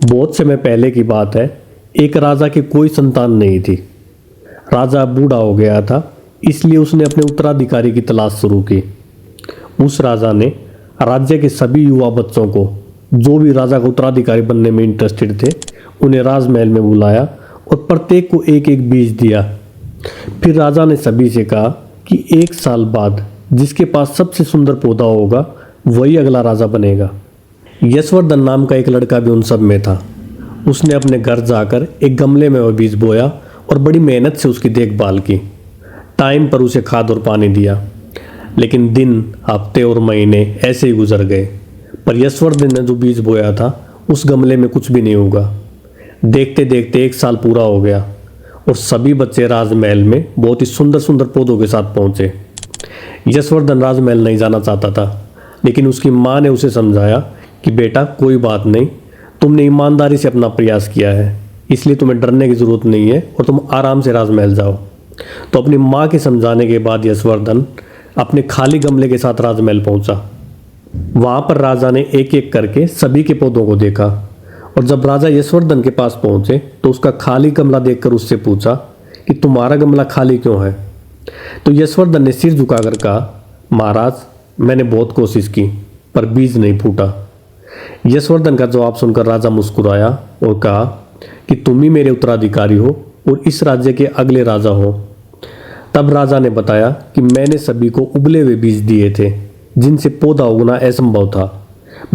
बहुत समय पहले की बात है। एक राजा की कोई संतान नहीं थी। राजा बूढ़ा हो गया था, इसलिए उसने अपने उत्तराधिकारी की तलाश शुरू की। उस राजा ने राज्य के सभी युवा बच्चों को, जो भी राजा का उत्तराधिकारी बनने में इंटरेस्टेड थे, उन्हें राजमहल में बुलाया और प्रत्येक को एक एक बीज दिया। फिर राजा ने सभी से कहा कि 1 साल बाद जिसके पास सबसे सुंदर पौधा होगा वही अगला राजा बनेगा। यशवर्धन नाम का एक लड़का भी उन सब में था। उसने अपने घर जाकर एक गमले में वह बीज बोया और बड़ी मेहनत से उसकी देखभाल की। टाइम पर उसे खाद और पानी दिया। लेकिन दिन, हफ्ते और महीने ऐसे ही गुजर गए, पर यशवर्धन ने जो बीज बोया था उस गमले में कुछ भी नहीं उगा। देखते देखते 1 साल पूरा हो गया और सभी बच्चे राजमहल में बहुत ही सुंदर सुंदर पौधों के साथ पहुंचे। यशवर्धन राजमहल नहीं जाना चाहता था, लेकिन उसकी माँ ने उसे समझाया कि बेटा कोई बात नहीं, तुमने ईमानदारी से अपना प्रयास किया है, इसलिए तुम्हें डरने की ज़रूरत नहीं है और तुम आराम से राजमहल जाओ। तो अपनी माँ के समझाने के बाद यशवर्धन अपने खाली गमले के साथ राजमहल पहुंचा। वहाँ पर राजा ने एक एक करके सभी के पौधों को देखा और जब राजा यशवर्धन के पास पहुंचे तो उसका खाली गमला देखकर उससे पूछा कि तुम्हारा गमला खाली क्यों है। तो यशवर्धन ने सिर झुकाकर कहा, महाराज मैंने बहुत कोशिश की पर बीज नहीं फूटा। यशवर्धन का जवाब सुनकर राजा मुस्कुराया और कहा कि तुम ही मेरे उत्तराधिकारी हो और इस राज्य के अगले राजा हो। तब राजा ने बताया कि मैंने सभी को उबले हुए बीज दिए थे जिनसे पौधा उगना असंभव था।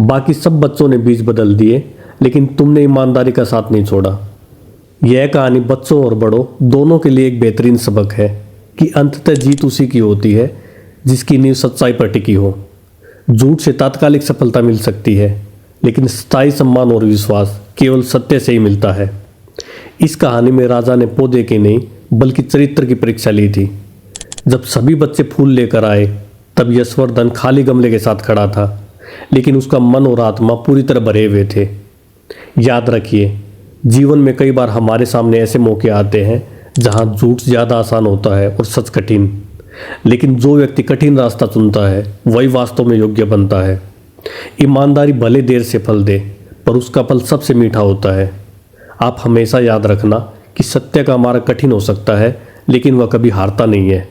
बाकी सब बच्चों ने बीज बदल दिए, लेकिन तुमने ईमानदारी का साथ नहीं छोड़ा। यह कहानी बच्चों और बड़ों दोनों के लिए एक बेहतरीन सबक है कि अंततः जीत उसी की होती है जिसकी नींव सच्चाई पर टिकी हो। झूठ से तात्कालिक सफलता मिल सकती है, लेकिन स्थायी सम्मान और विश्वास केवल सत्य से ही मिलता है। इस कहानी में राजा ने पौधे की नहीं बल्कि चरित्र की परीक्षा ली थी। जब सभी बच्चे फूल लेकर आए तब यशवर्धन खाली गमले के साथ खड़ा था, लेकिन उसका मन और आत्मा पूरी तरह भरे हुए थे। याद रखिए, जीवन में कई बार हमारे सामने ऐसे मौके आते हैं जहां झूठ ज़्यादा आसान होता है और सच कठिन, लेकिन जो व्यक्ति कठिन रास्ता चुनता है वही वास्तव में योग्य बनता है। ईमानदारी भले देर से फल दे, पर उसका फल सबसे मीठा होता है। आप हमेशा याद रखना कि सत्य का मार्ग कठिन हो सकता है, लेकिन वह कभी हारता नहीं है।